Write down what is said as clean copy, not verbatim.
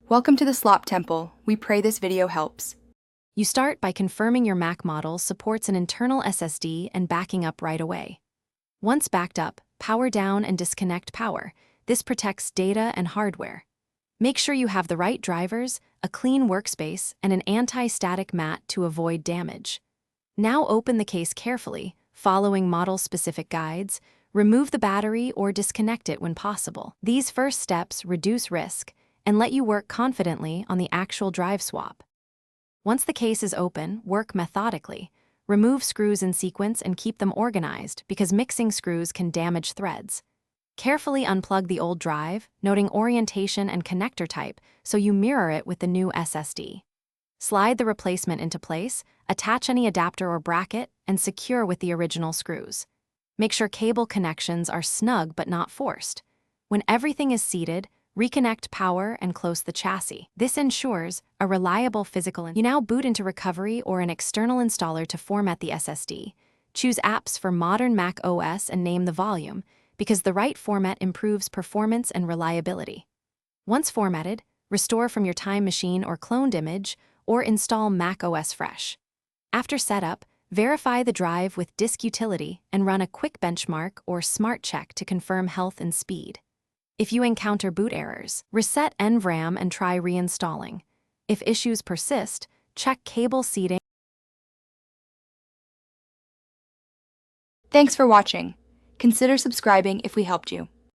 Welcome to the Slop Temple. We pray this video helps. You start by confirming your Mac model supports an internal SSD and backing up right away. Once backed up, power down and disconnect power. This protects data and hardware. Make sure you have the right drivers, a clean workspace, and an anti-static mat to avoid damage. Now open the case carefully, following model-specific guides. Remove the battery or disconnect it when possible. These first steps reduce risk and let you work confidently on the actual drive swap. Once the case is open, work methodically. Remove screws in sequence and keep them organized because mixing screws can damage threads. Carefully unplug the old drive, noting orientation and connector type so you mirror it with the new SSD. Slide the replacement into place, attach any adapter or bracket, and secure with the original screws. Make sure cable connections are snug but not forced. When everything is seated, reconnect power and close the chassis. This ensures a reliable physical. You now boot into recovery or an external installer to format the SSD. Choose apps for modern Mac OS and name the volume, because the right format improves performance and reliability. Once formatted, restore from your Time Machine or cloned image, or install Mac OS Fresh. After setup, verify the drive with Disk Utility and run a quick benchmark or smart check to confirm health and speed. If you encounter boot errors, reset NVRAM and try reinstalling. If issues persist, check cable seating. Thanks for watching. Consider subscribing if we helped you.